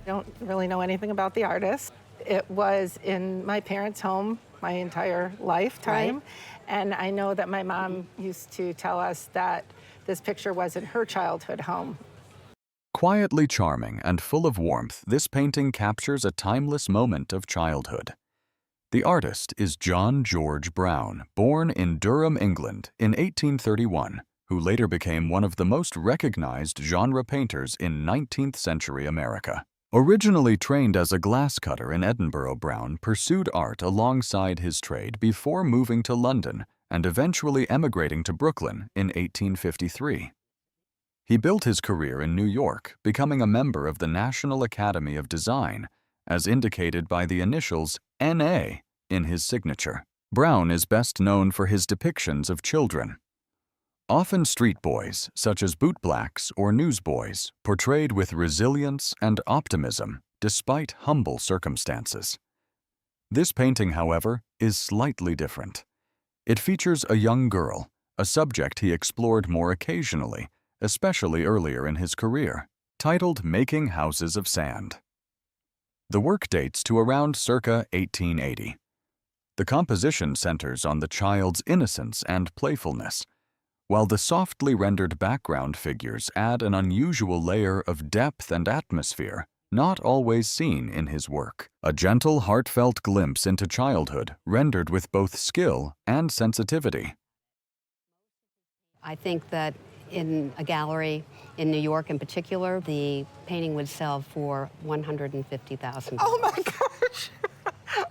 I don't really know anything about the artist. It was in my parents' home my entire lifetime. Right. And I know that my mom used to tell us that this picture was in her childhood home. Quietly charming and full of warmth, this painting captures a timeless moment of childhood. The artist is John George Brown, born in Durham, England in 1831, who later became one of the most recognized genre painters in 19th century America. Originally trained as a glass cutter in Edinburgh, Brown pursued art alongside his trade before moving to London and eventually emigrating to Brooklyn in 1853. He built his career in New York, becoming a member of the National Academy of Design, as indicated by the initials N.A. in his signature. Brown is best known for his depictions of children, often street boys, such as bootblacks or newsboys, portrayed with resilience and optimism despite humble circumstances. This painting, however, is slightly different. It features a young girl, a subject he explored more occasionally, especially earlier in his career, titled Making Houses of Sand. The work dates to around circa 1880. The composition centers on the child's innocence and playfulness, while the softly rendered background figures add an unusual layer of depth and atmosphere not always seen in his work. A gentle, heartfelt glimpse into childhood rendered with both skill and sensitivity. I think that in a gallery in New York in particular, the painting would sell for $150,000. Oh my gosh!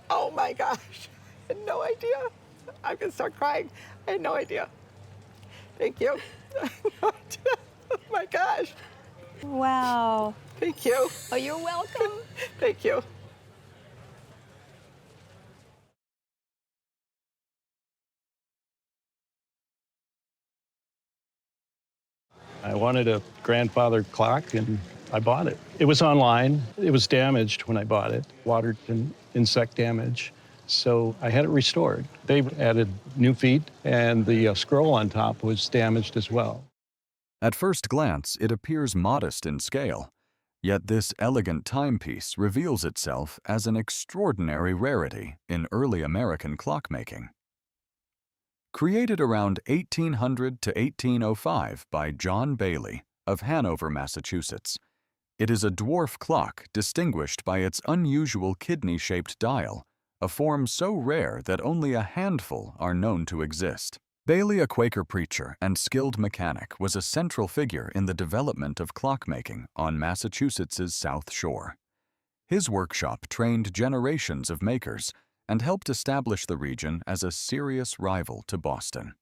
Oh my gosh! I had no idea. I'm gonna start crying. I had no idea. Thank you. I had no idea. Oh my gosh. Wow. Thank you. Oh, you're welcome. Thank you. I wanted a grandfather clock, and I bought it. It was online. It was damaged when I bought it, water and insect damage. So I had it restored. They added new feet, and the scroll on top was damaged as well. At first glance, it appears modest in scale, yet this elegant timepiece reveals itself as an extraordinary rarity in early American clockmaking. Created around 1800 to 1805 by John Bailey of Hanover, Massachusetts, it is a dwarf clock distinguished by its unusual kidney-shaped dial, a form so rare that only a handful are known to exist. Bailey, a Quaker preacher and skilled mechanic, was a central figure in the development of clockmaking on Massachusetts's South Shore. His workshop trained generations of makers and helped establish the region as a serious rival to Boston.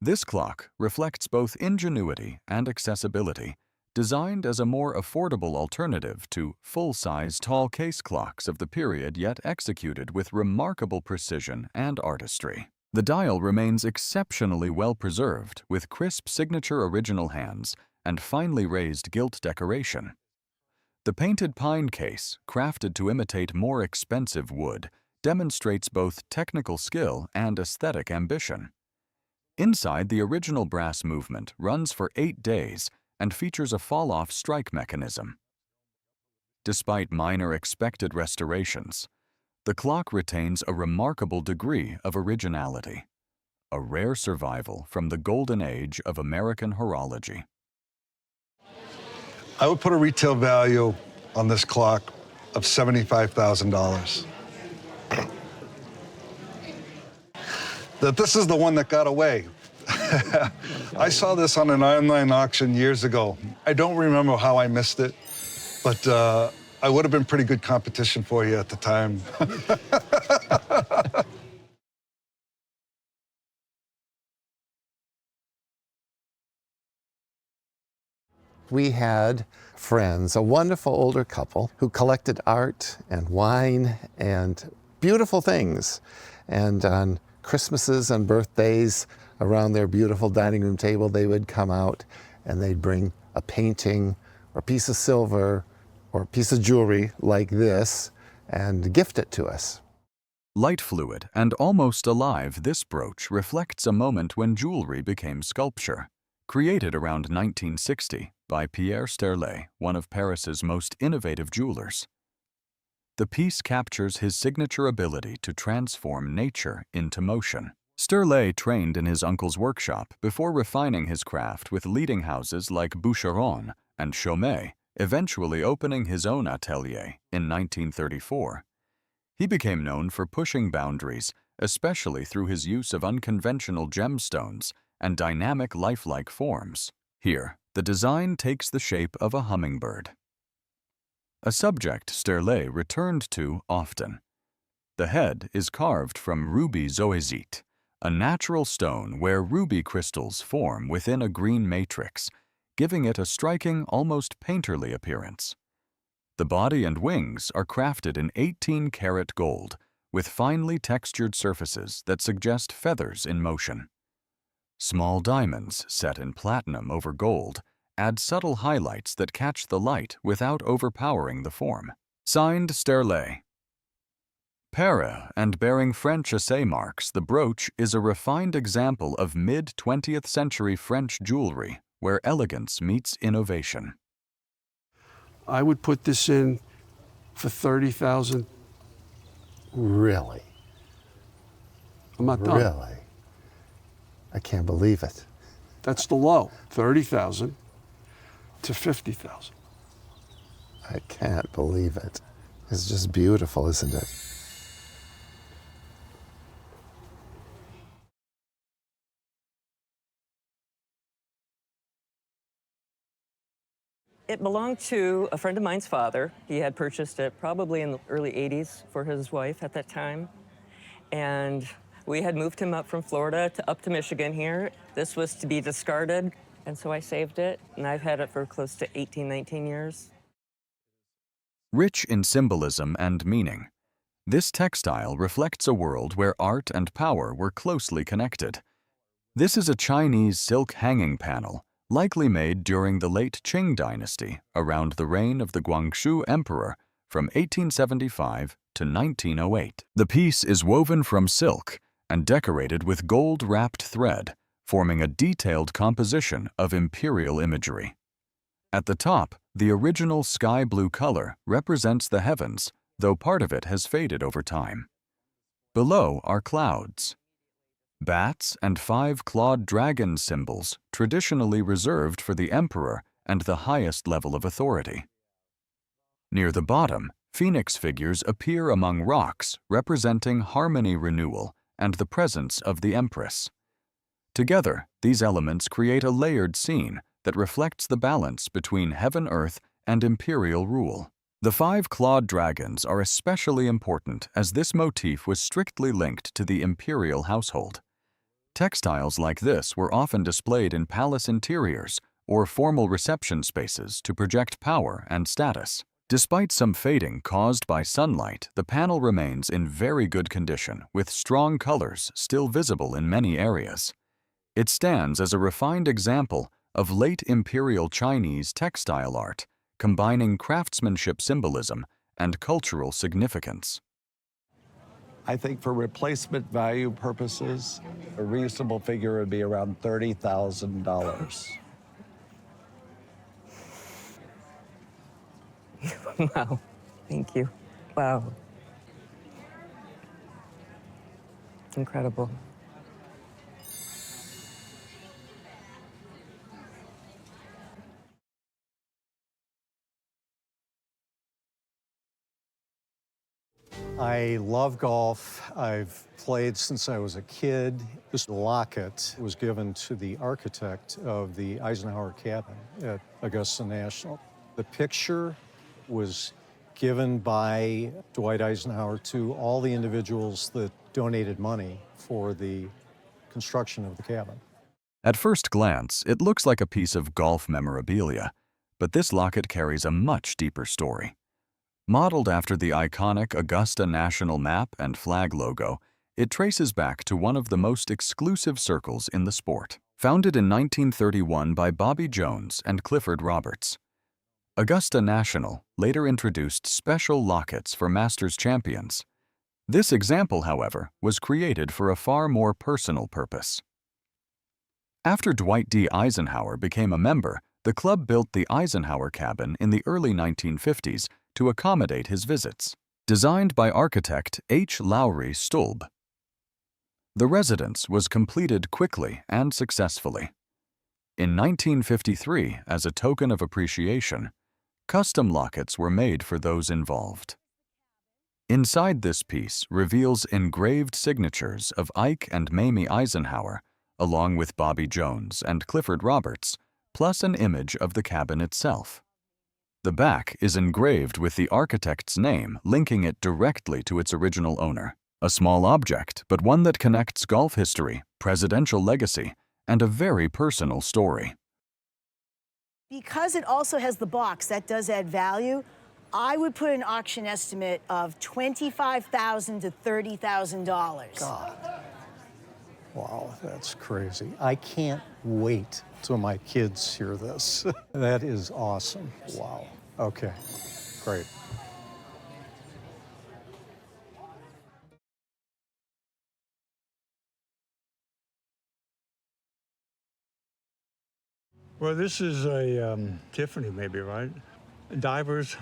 This clock reflects both ingenuity and accessibility, designed as a more affordable alternative to full-size tall case clocks of the period, yet executed with remarkable precision and artistry. The dial remains exceptionally well preserved, with crisp signature original hands and finely raised gilt decoration. The painted pine case, crafted to imitate more expensive wood, demonstrates both technical skill and aesthetic ambition. Inside, the original brass movement runs for 8 days and features a fall-off strike mechanism. Despite minor expected restorations, the clock retains a remarkable degree of originality, a rare survival from the golden age of American horology. I would put a retail value on this clock of $75,000. That this is the one that got away. I saw this on an online auction years ago. I don't remember how I missed it, but I would have been pretty good competition for you at the time. We had friends, a wonderful older couple who collected art and wine and beautiful things. And on Christmases and birthdays, around their beautiful dining room table, they would come out and they'd bring a painting or a piece of silver or a piece of jewelry like this and gift it to us. Light fluid and almost alive, this brooch reflects a moment when jewelry became sculpture, Created around 1960 by Pierre Sterlet, one of Paris's most innovative jewelers. The piece captures his signature ability to transform nature into motion. Sterlet trained in his uncle's workshop before refining his craft with leading houses like Boucheron and Chaumet, eventually opening his own atelier in 1934. He became known for pushing boundaries, especially through his use of unconventional gemstones and dynamic lifelike forms. Here, the design takes the shape of a hummingbird, a subject Sterlet returned to often. The head is carved from ruby zoisite, a natural stone where ruby crystals form within a green matrix, giving it a striking, almost painterly appearance. The body and wings are crafted in 18-karat gold, with finely textured surfaces that suggest feathers in motion. Small diamonds set in platinum over gold add subtle highlights that catch the light without overpowering the form. Signed Sterlet. Paris and bearing French assay marks, the brooch is a refined example of mid-20th century French jewelry where elegance meets innovation. I would put this in for $30,000. Really? I'm not done. Really? I can't believe it. That's the low, $30,000 to $50,000. I can't believe it. It's just beautiful, isn't it? It belonged to a friend of mine's father. He had purchased it probably in the early 80s for his wife at that time. And we had moved him up from Florida up to Michigan here. This was to be discarded, and so I saved it, and I've had it for close to 18, 19 years. Rich in symbolism and meaning, this textile reflects a world where art and power were closely connected. This is a Chinese silk hanging panel, likely made during the late Qing dynasty around the reign of the Guangxu Emperor from 1875 to 1908. The piece is woven from silk and decorated with gold-wrapped thread, forming a detailed composition of imperial imagery. At the top, the original sky blue color represents the heavens, though part of it has faded over time. Below are clouds. Bats and 5-clawed dragon symbols traditionally reserved for the emperor and the highest level of authority. Near the bottom, phoenix figures appear among rocks representing harmony renewal and the presence of the empress. Together, these elements create a layered scene that reflects the balance between heaven-earth and imperial rule. The 5-clawed dragons are especially important as this motif was strictly linked to the imperial household. Textiles like this were often displayed in palace interiors or formal reception spaces to project power and status. Despite some fading caused by sunlight, the panel remains in very good condition, with strong colors still visible in many areas. It stands as a refined example of late imperial Chinese textile art, combining craftsmanship symbolism and cultural significance. I think for replacement value purposes, a reasonable figure would be around $30,000. Wow, thank you. Wow. Incredible. I love golf. I've played since I was a kid. This locket was given to the architect of the Eisenhower cabin at Augusta National. The picture was given by Dwight Eisenhower to all the individuals that donated money for the construction of the cabin. At first glance, it looks like a piece of golf memorabilia, but this locket carries a much deeper story. Modeled after the iconic Augusta National map and flag logo, it traces back to one of the most exclusive circles in the sport. Founded in 1931 by Bobby Jones and Clifford Roberts, Augusta National later introduced special lockets for Masters champions. This example, however, was created for a far more personal purpose. After Dwight D. Eisenhower became a member, the club built the Eisenhower cabin in the early 1950s to accommodate his visits. Designed by architect H. Lowry Stulb, the residence was completed quickly and successfully. In 1953, as a token of appreciation, custom lockets were made for those involved. Inside this piece reveals engraved signatures of Ike and Mamie Eisenhower, along with Bobby Jones and Clifford Roberts, plus an image of the cabin itself. The back is engraved with the architect's name, linking it directly to its original owner. A small object, but one that connects golf history, presidential legacy, and a very personal story. Because it also has the box, that does add value. I would put an auction estimate of $25,000 to $30,000. God. Wow, that's crazy. I can't wait till my kids hear this. That is awesome. Wow. Okay, great. Well, this is a Tiffany, maybe, right? A diver's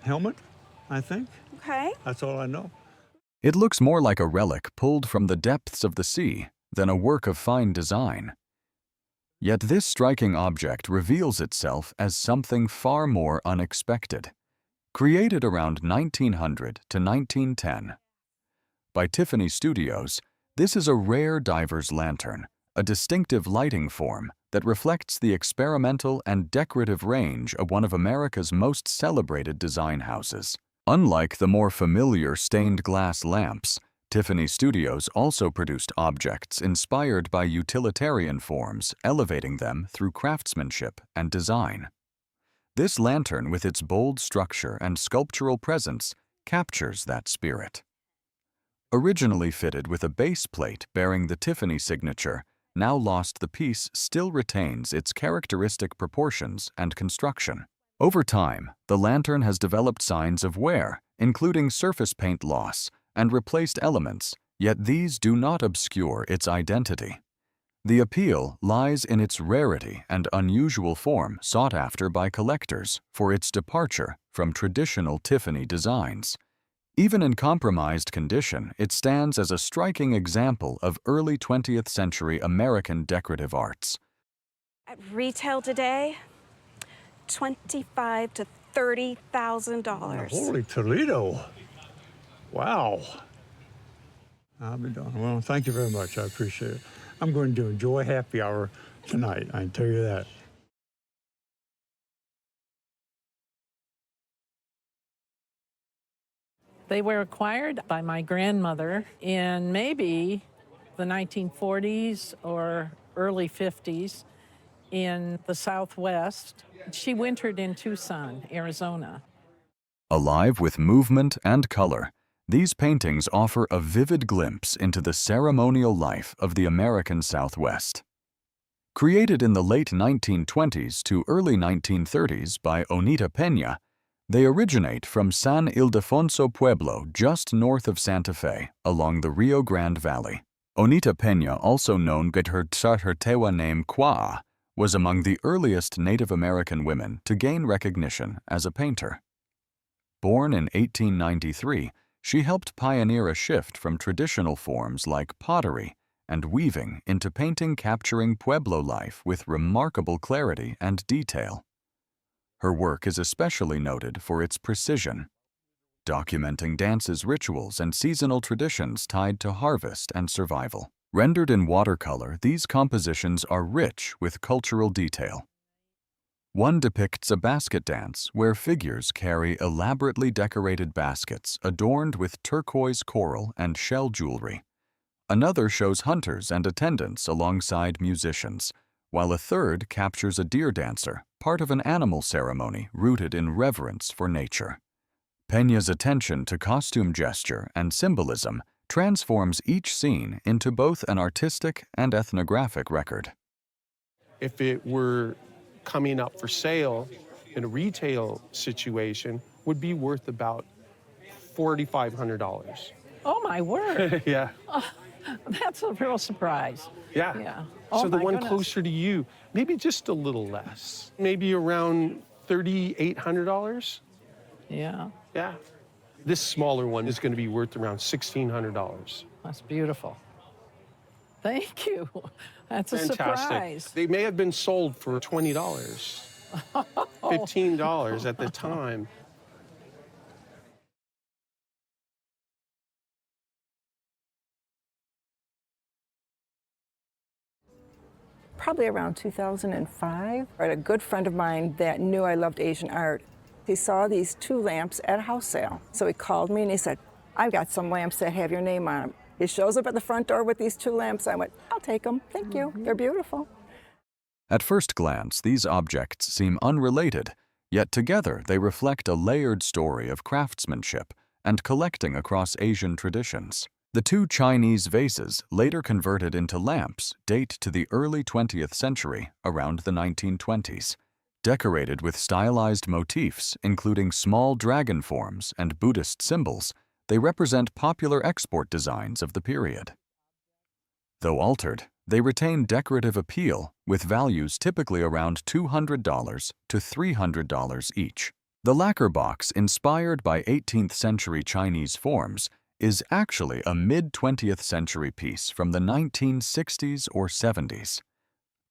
helmet, I think. Okay. That's all I know. It looks more like a relic pulled from the depths of the sea than a work of fine design. Yet this striking object reveals itself as something far more unexpected. Created around 1900 to 1910. By Tiffany Studios, this is a rare diver's lantern, a distinctive lighting form that reflects the experimental and decorative range of one of America's most celebrated design houses. Unlike the more familiar stained glass lamps, Tiffany Studios also produced objects inspired by utilitarian forms, elevating them through craftsmanship and design. This lantern, with its bold structure and sculptural presence, captures that spirit. Originally fitted with a base plate bearing the Tiffany signature, now lost, the piece still retains its characteristic proportions and construction. Over time, the lantern has developed signs of wear, including surface paint loss and replaced elements, yet these do not obscure its identity. The appeal lies in its rarity and unusual form sought after by collectors for its departure from traditional Tiffany designs. Even in compromised condition, it stands as a striking example of early 20th century American decorative arts. At retail today, $25,000 to $30,000. Holy Toledo. Wow. I'll be done. Well, thank you very much. I appreciate it. I'm going to enjoy happy hour tonight, I can tell you that. They were acquired by my grandmother in maybe the 1940s or early 50s in the Southwest. She wintered in Tucson, Arizona. Alive with movement and color, these paintings offer a vivid glimpse into the ceremonial life of the American Southwest. Created in the late 1920s to early 1930s by Onita Peña, they originate from San Ildefonso Pueblo just north of Santa Fe, along the Rio Grande Valley. Onita Peña, also known by her Tewa name Kwa'a, was among the earliest Native American women to gain recognition as a painter. Born in 1893, she helped pioneer a shift from traditional forms like pottery and weaving into painting capturing Pueblo life with remarkable clarity and detail. Her work is especially noted for its precision, documenting dances, rituals, and seasonal traditions tied to harvest and survival. Rendered in watercolor, these compositions are rich with cultural detail. One depicts a basket dance where figures carry elaborately decorated baskets adorned with turquoise coral and shell jewelry. Another shows hunters and attendants alongside musicians, while a third captures a deer dancer, part of an animal ceremony rooted in reverence for nature. Peña's attention to costume gesture and symbolism transforms each scene into both an artistic and ethnographic record. If it were coming up for sale in a retail situation, would be worth about $4,500. Oh, my word. Yeah. Oh, that's a real surprise. Yeah. Yeah. Oh, So the my one goodness. closer to you, maybe just a little less, maybe around $3,800. Yeah, Yeah. This smaller one is going to be worth around $1,600. that's beautiful. Thank you. That's a Fantastic. surprise. They may have been sold for $20, $15 at the time. Probably around 2005. I had a good friend of mine that knew I loved Asian art. He saw these 2 lamps at a house sale. So he called me and he said, I've got some lamps that have your name on them. He shows up at the front door with these 2 lamps. I went, I'll take them. Thank you. They're beautiful. At first glance, these objects seem unrelated, yet together they reflect a layered story of craftsmanship and collecting across Asian traditions. The 2 Chinese vases, later converted into lamps, date to the early 20th century, around the 1920s. Decorated with stylized motifs, including small dragon forms and Buddhist symbols, they represent popular export designs of the period. Though altered, they retain decorative appeal, with values typically around $200 to $300 each. The lacquer box, inspired by 18th century Chinese forms, is actually a mid-20th century piece from the 1960s or 70s.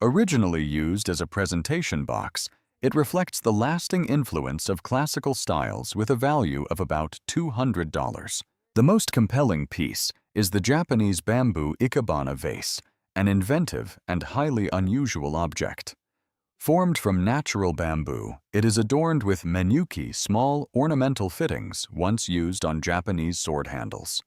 Originally used as a presentation box, it reflects the lasting influence of classical styles with a value of about $200. The most compelling piece is the Japanese bamboo ikebana vase, an inventive and highly unusual object. Formed from natural bamboo, it is adorned with menyuki, small ornamental fittings once used on Japanese sword handles.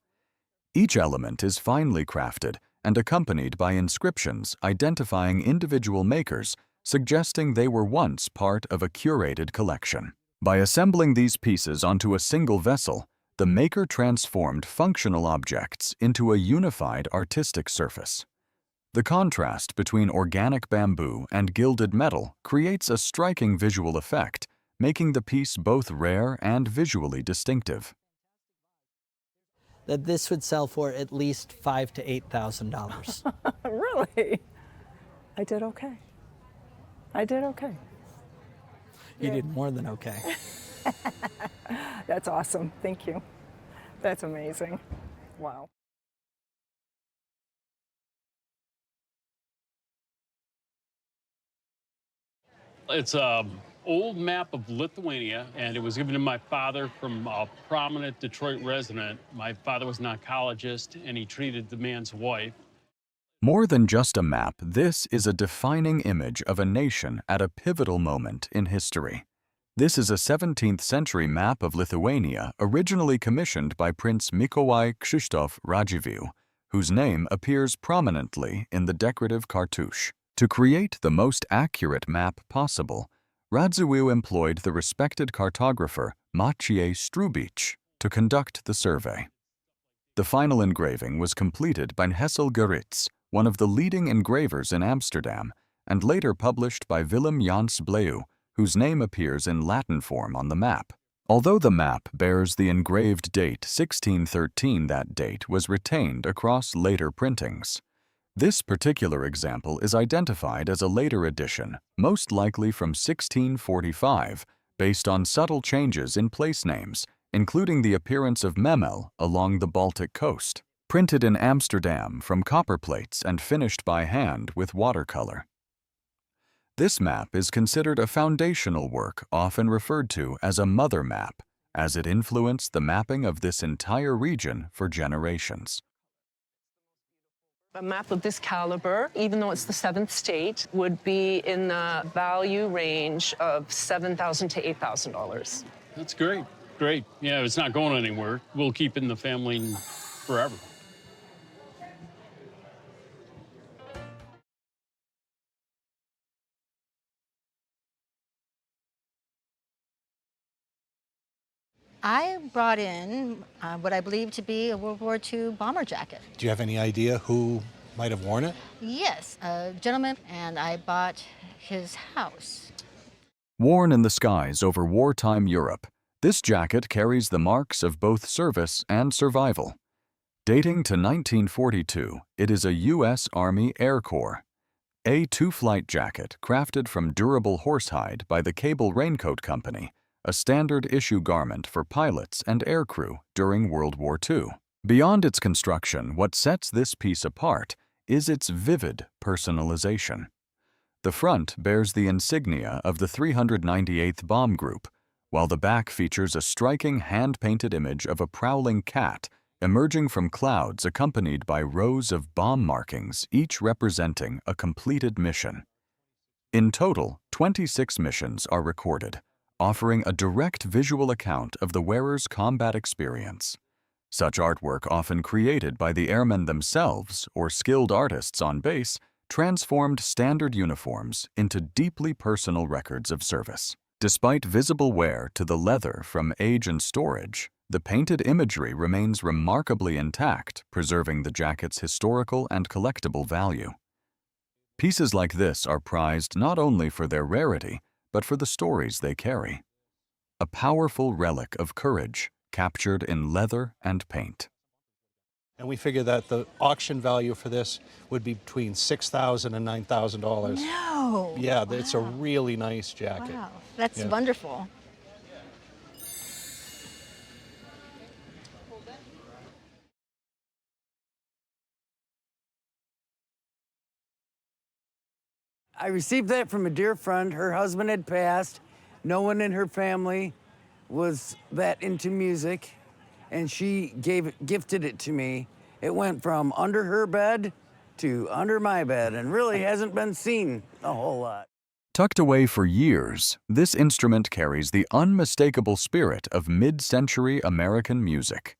Each element is finely crafted and accompanied by inscriptions identifying individual makers, suggesting they were once part of a curated collection. By assembling these pieces onto a single vessel, the maker transformed functional objects into a unified artistic surface. The contrast between organic bamboo and gilded metal creates a striking visual effect, making the piece both rare and visually distinctive. That this would sell for at least $5,000 to $8,000. Really? I did okay. I did okay. You did more than okay. That's awesome. Thank you. That's amazing. Wow. It's an old map of Lithuania, and it was given to my father from a prominent Detroit resident. My father was an oncologist, and he treated the man's wife. More than just a map, this is a defining image of a nation at a pivotal moment in history. This is a 17th century map of Lithuania originally commissioned by Prince Mikołaj Krzysztof Radziwiłł, whose name appears prominently in the decorative cartouche. To create the most accurate map possible, Radziwiłł employed the respected cartographer Maciej Strubicz to conduct the survey. The final engraving was completed by Hessel Gerritz, one of the leading engravers in Amsterdam, and later published by Willem Jans Bleu, whose name appears in Latin form on the map. Although the map bears the engraved date 1613, that date was retained across later printings. This particular example is identified as a later edition, most likely from 1645, based on subtle changes in place names, including the appearance of Memel along the Baltic coast, printed in Amsterdam from copper plates and finished by hand with watercolor. This map is considered a foundational work often referred to as a mother map, as it influenced the mapping of this entire region for generations. A map of this caliber, even though it's the 7th state, would be in the value range of $7,000 to $8,000. That's great. Great. Yeah, it's not going anywhere. We'll keep it in the family forever. I brought in what I believe to be a World War II bomber jacket. Do you have any idea who might have worn it? Yes, a gentleman, and I bought his house. Worn in the skies over wartime Europe, this jacket carries the marks of both service and survival. Dating to 1942, it is a U.S. Army Air Corps. A two-flight jacket crafted from durable horsehide by the Cable Raincoat Company, a standard issue garment for pilots and aircrew during World War II. Beyond its construction, what sets this piece apart is its vivid personalization. The front bears the insignia of the 398th Bomb Group, while the back features a striking hand-painted image of a prowling cat emerging from clouds accompanied by rows of bomb markings, each representing a completed mission. In total, 26 missions are recorded, offering a direct visual account of the wearer's combat experience. Such artwork, often created by the airmen themselves or skilled artists on base, transformed standard uniforms into deeply personal records of service. Despite visible wear to the leather from age and storage, the painted imagery remains remarkably intact, preserving the jacket's historical and collectible value. Pieces like this are prized not only for their rarity, but for the stories they carry. A powerful relic of courage, captured in leather and paint. And we figure that the auction value for this would be between $6,000 and $9,000. No! Yeah, it's a really nice jacket. Wow, that's Yeah. wonderful. I received that from a dear friend. Her husband had passed. No one in her family was that into music, and she gifted it to me. It went from under her bed to under my bed and really hasn't been seen a whole lot. Tucked away for years, this instrument carries the unmistakable spirit of mid-century American music.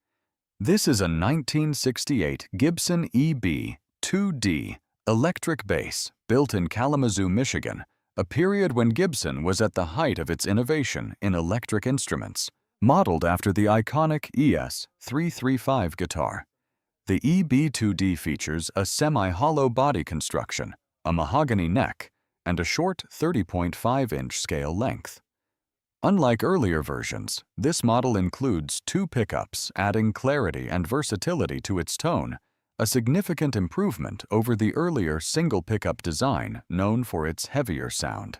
This is a 1968 Gibson EB 2D electric bass built in Kalamazoo, Michigan, a period when Gibson was at the height of its innovation in electric instruments, modeled after the iconic ES-335 guitar. The EB2D features a semi-hollow body construction, a mahogany neck, and a short 30.5-inch scale length. Unlike earlier versions, this model includes two pickups, adding clarity and versatility to its tone, a significant improvement over the earlier single pickup design known for its heavier sound.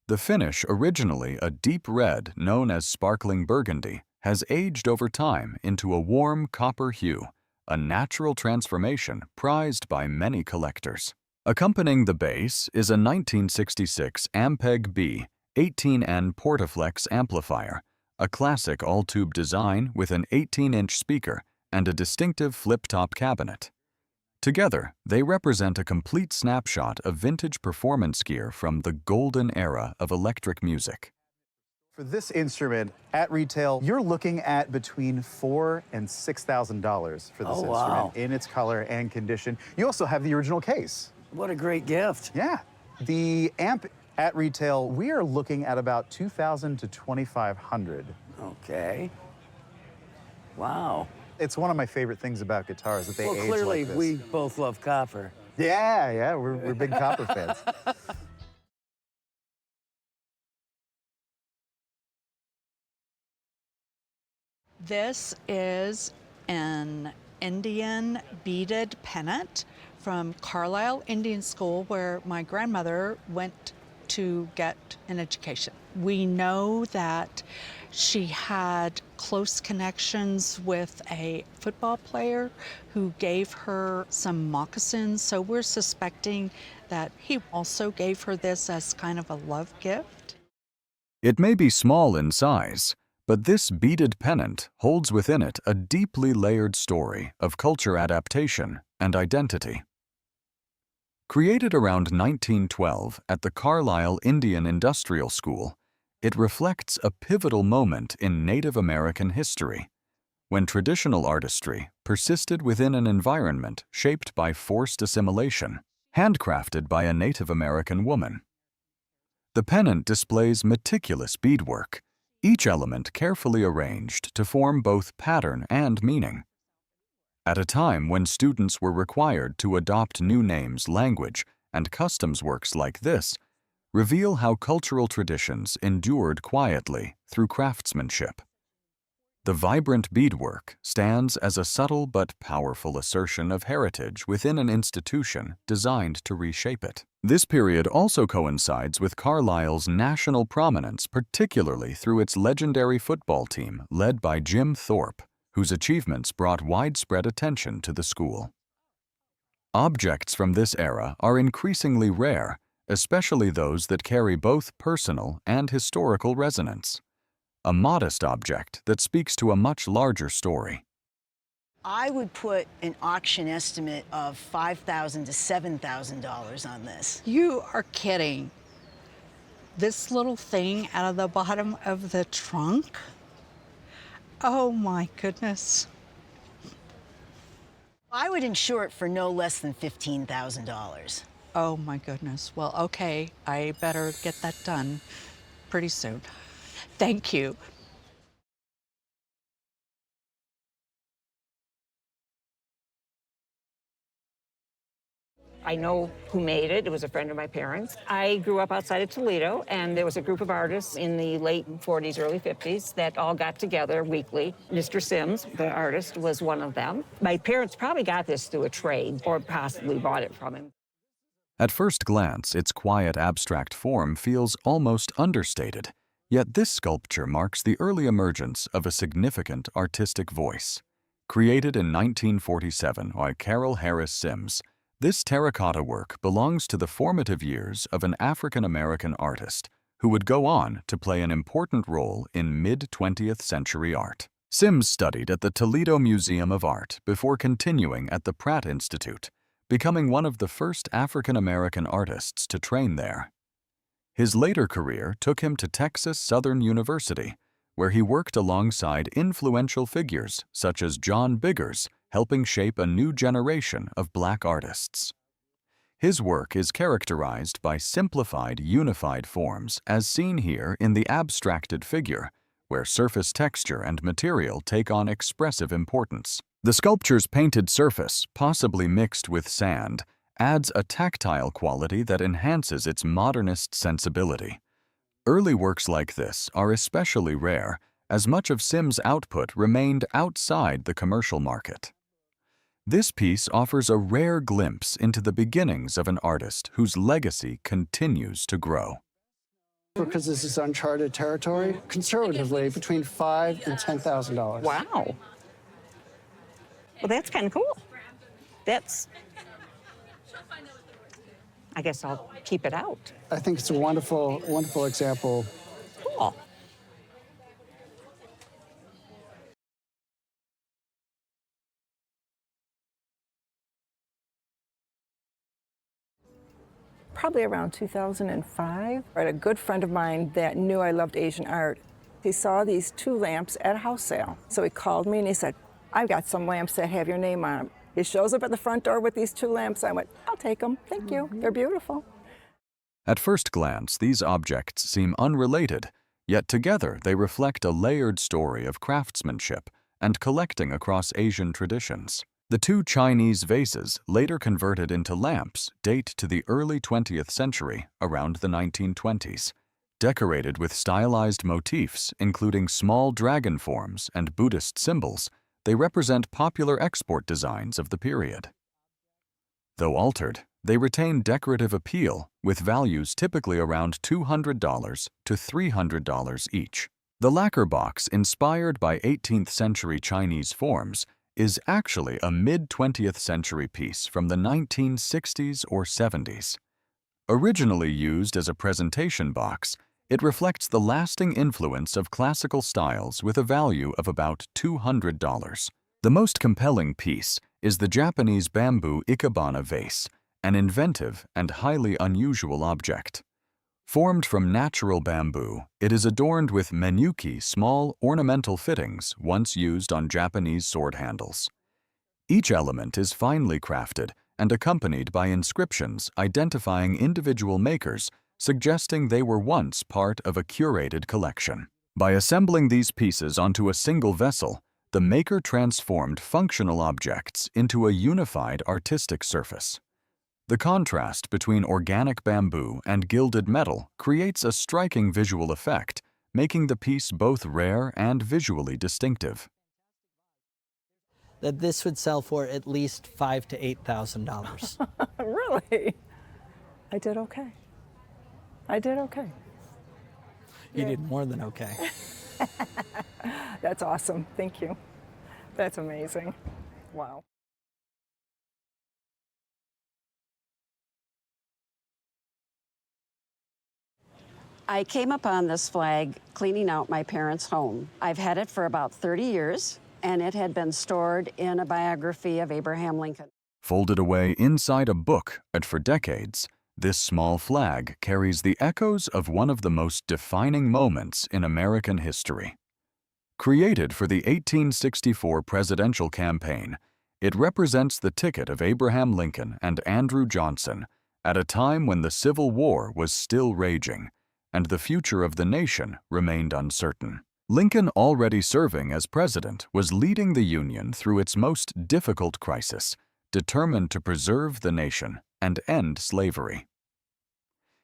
The finish, originally a deep red known as sparkling burgundy, has aged over time into a warm copper hue, a natural transformation prized by many collectors. Accompanying the bass is a 1966 Ampeg B 18N Portaflex amplifier, a classic all-tube design with an 18-inch speaker and a distinctive flip-top cabinet. Together, they represent a complete snapshot of vintage performance gear from the golden era of electric music. For this instrument, at retail, you're looking at between $4,000 and $6,000 for this instrument in its color and condition. You also have the original case. What a great gift. Yeah. The amp at retail, we are looking at about $2,000 to $2,500. Okay. Wow. It's one of my favorite things about guitars, that they age clearly, like this. we both love copper. Yeah, we're big copper fans. This is an Indian beaded pennant from Carlisle Indian School, where my grandmother went to get an education. We know that she had close connections with a football player who gave her some moccasins, so we're suspecting that he also gave her this as kind of a love gift. It may be small in size, but this beaded pennant holds within it a deeply layered story of culture adaptation and identity. Created around 1912 at the Carlisle Indian Industrial School, it reflects a pivotal moment in Native American history, when traditional artistry persisted within an environment shaped by forced assimilation, handcrafted by a Native American woman. The pennant displays meticulous beadwork, each element carefully arranged to form both pattern and meaning. At a time when students were required to adopt new names, language, and customs, works like this reveal how cultural traditions endured quietly through craftsmanship. The vibrant beadwork stands as a subtle but powerful assertion of heritage within an institution designed to reshape it. This period also coincides with Carlisle's national prominence, particularly through its legendary football team led by Jim Thorpe, whose achievements brought widespread attention to the school. Objects from this era are increasingly rare, especially those that carry both personal and historical resonance. A modest object that speaks to a much larger story. I would put an auction estimate of $5,000 to $7,000 on this. You are kidding. This little thing out of the bottom of the trunk? Oh my goodness. I would insure it for no less than $15,000. Oh my goodness. Well, okay, I better get that done pretty soon. Thank you. I know who made it. It was a friend of my parents. I grew up outside of Toledo, and there was a group of artists in the late 40s, early 50s that all got together weekly. Mr. Sims, the artist, was one of them. My parents probably got this through a trade or possibly bought it from him. At first glance, its quiet, abstract form feels almost understated, yet this sculpture marks the early emergence of a significant artistic voice. Created in 1947 by Carol Harris Sims, this terracotta work belongs to the formative years of an African-American artist who would go on to play an important role in mid-20th century art. Sims studied at the Toledo Museum of Art before continuing at the Pratt Institute, becoming one of the first African-American artists to train there. His later career took him to Texas Southern University, where he worked alongside influential figures such as John Biggers, helping shape a new generation of Black artists. His work is characterized by simplified, unified forms, as seen here in the abstracted figure, where surface texture and material take on expressive importance. The sculpture's painted surface, possibly mixed with sand, adds a tactile quality that enhances its modernist sensibility. Early works like this are especially rare, as much of Sims' output remained outside the commercial market. This piece offers a rare glimpse into the beginnings of an artist whose legacy continues to grow. Because this is uncharted territory, conservatively between $5,000 and $10,000. Wow. Well, that's kind of cool. I guess I'll keep it out. I think it's a wonderful, wonderful example. Cool. Probably around 2005. I had a good friend of mine that knew I loved Asian art. He saw these two lamps at a house sale. So he called me and he said, I've got some lamps that have your name on them. He shows up at the front door with these two lamps. I went, I'll take them. Thank you. They're beautiful. At first glance, these objects seem unrelated, yet together they reflect a layered story of craftsmanship and collecting across Asian traditions. The two Chinese vases, later converted into lamps, date to the early 20th century, around the 1920s. Decorated with stylized motifs, including small dragon forms and Buddhist symbols, they represent popular export designs of the period. Though altered, they retain decorative appeal, with values typically around $200 to $300 each. The lacquer box, inspired by 18th century Chinese forms, is actually a mid-20th century piece from the 1960s or 70s. Originally used as a presentation box, it reflects the lasting influence of classical styles with a value of about $200. The most compelling piece is the Japanese bamboo ikebana vase, an inventive and highly unusual object. Formed from natural bamboo, it is adorned with menyuki, small ornamental fittings once used on Japanese sword handles. Each element is finely crafted and accompanied by inscriptions identifying individual makers, suggesting they were once part of a curated collection. By assembling these pieces onto a single vessel, the maker transformed functional objects into a unified artistic surface. The contrast between organic bamboo and gilded metal creates a striking visual effect, making the piece both rare and visually distinctive. That this would sell for at least $5,000 to $8,000. Really? I did okay. I did okay. You did more than okay. That's awesome. Thank you. That's amazing. Wow. I came upon this flag cleaning out my parents' home. I've had it for about 30 years, and it had been stored in a biography of Abraham Lincoln. Folded away inside a book, and for decades, this small flag carries the echoes of one of the most defining moments in American history. Created for the 1864 presidential campaign, it represents the ticket of Abraham Lincoln and Andrew Johnson at a time when the Civil War was still raging and the future of the nation remained uncertain. Lincoln, already serving as president, was leading the Union through its most difficult crisis, determined to preserve the nation and end slavery.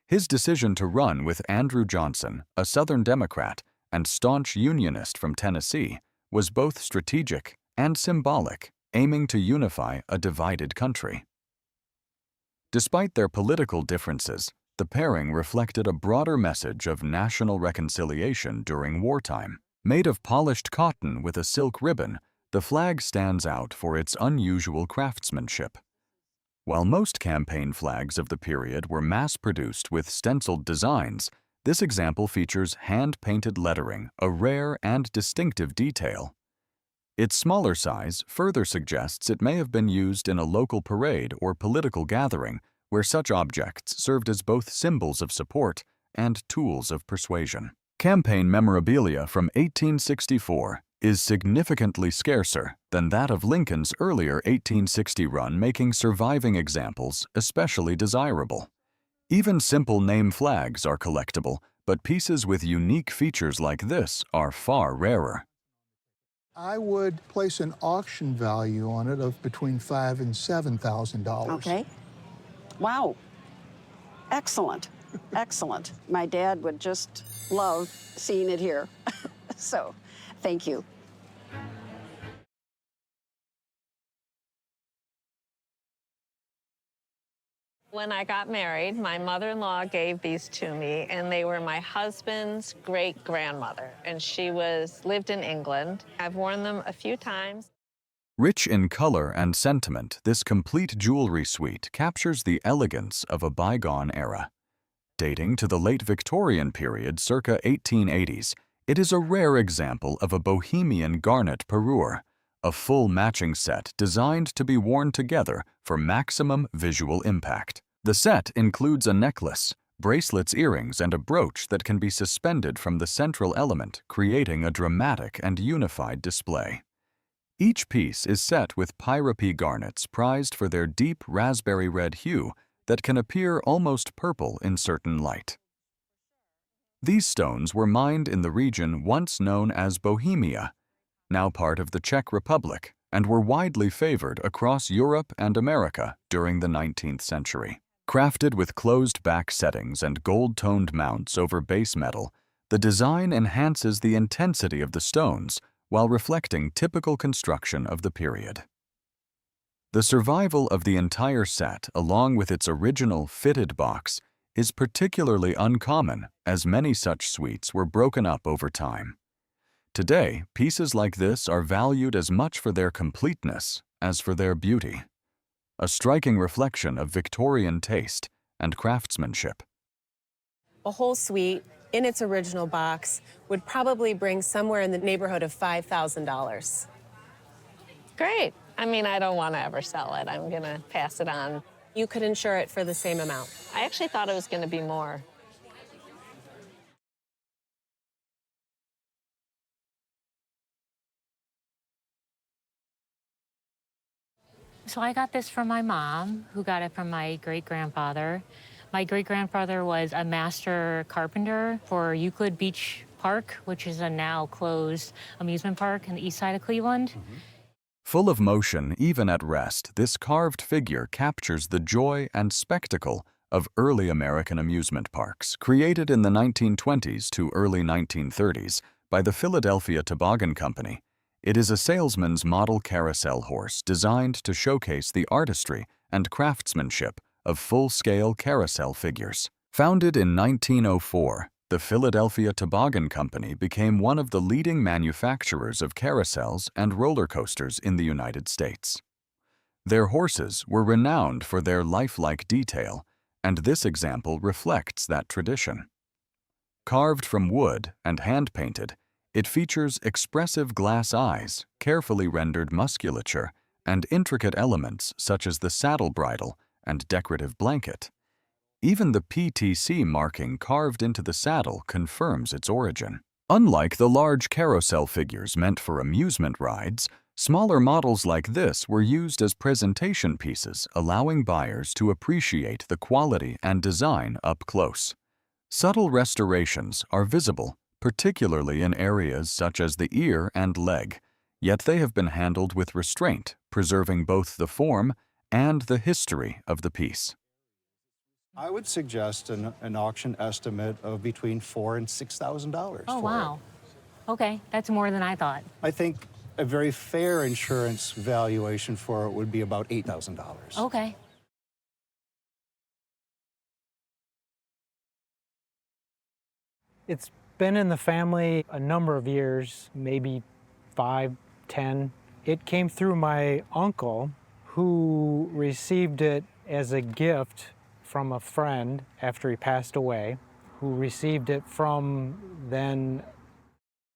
His decision to run with Andrew Johnson, a Southern Democrat and staunch Unionist from Tennessee, was both strategic and symbolic, aiming to unify a divided country. Despite their political differences, the pairing reflected a broader message of national reconciliation during wartime. Made of polished cotton with a silk ribbon, the flag stands out for its unusual craftsmanship. While most campaign flags of the period were mass-produced with stenciled designs, this example features hand-painted lettering, a rare and distinctive detail. Its smaller size further suggests it may have been used in a local parade or political gathering where such objects served as both symbols of support and tools of persuasion. Campaign memorabilia from 1864 is significantly scarcer than that of Lincoln's earlier 1860 run, making surviving examples especially desirable. Even simple name flags are collectible, but pieces with unique features like this are far rarer. I would place an auction value on it of between $5,000 and $7,000. Okay. Wow. Excellent. Excellent. My dad would just love seeing it here. So, thank you. When I got married, my mother-in-law gave these to me, and they were my husband's great-grandmother, and she lived in England. I've worn them a few times. Rich in color and sentiment, this complete jewelry suite captures the elegance of a bygone era. Dating to the late Victorian period circa 1880s, it is a rare example of a bohemian garnet parure, a full matching set designed to be worn together for maximum visual impact. The set includes a necklace, bracelets, earrings, and a brooch that can be suspended from the central element, creating a dramatic and unified display. Each piece is set with pyrope garnets prized for their deep raspberry red hue that can appear almost purple in certain light. These stones were mined in the region once known as Bohemia, now part of the Czech Republic, and were widely favored across Europe and America during the 19th century. Crafted with closed-back settings and gold-toned mounts over base metal, the design enhances the intensity of the stones while reflecting typical construction of the period. The survival of the entire set, along with its original fitted box, is particularly uncommon, as many such suites were broken up over time. Today, pieces like this are valued as much for their completeness as for their beauty, a striking reflection of Victorian taste and craftsmanship. A whole suite in its original box would probably bring somewhere in the neighborhood of $5,000. Great. I mean, I don't want to ever sell it. I'm going to pass it on. You could insure it for the same amount. I actually thought it was going to be more. So I got this from my mom, who got it from my great-grandfather. My great-grandfather was a master carpenter for Euclid Beach Park, which is a now closed amusement park in the east side of Cleveland. Full of motion, even at rest, this carved figure captures the joy and spectacle of early American amusement parks, created in the 1920s to early 1930s by the Philadelphia Toboggan Company. It is a salesman's model carousel horse designed to showcase the artistry and craftsmanship of full-scale carousel figures. Founded in 1904, the Philadelphia Toboggan Company became one of the leading manufacturers of carousels and roller coasters in the United States. Their horses were renowned for their lifelike detail, and this example reflects that tradition. Carved from wood and hand-painted, it features expressive glass eyes, carefully rendered musculature, and intricate elements such as the saddle bridle and decorative blanket. Even the PTC marking carved into the saddle confirms its origin. Unlike the large carousel figures meant for amusement rides, smaller models like this were used as presentation pieces, allowing buyers to appreciate the quality and design up close. Subtle restorations are visible, particularly in areas such as the ear and leg, yet they have been handled with restraint, preserving both the form and the history of the piece. I would suggest an auction estimate of between $4,000 and $6,000. Oh, wow. Okay, that's more than I thought. I think a very fair insurance valuation for it would be about $8,000. Okay. It's been in the family a number of years, maybe 5, 10. It came through my uncle, who received it as a gift from a friend after he passed away, who received it from then.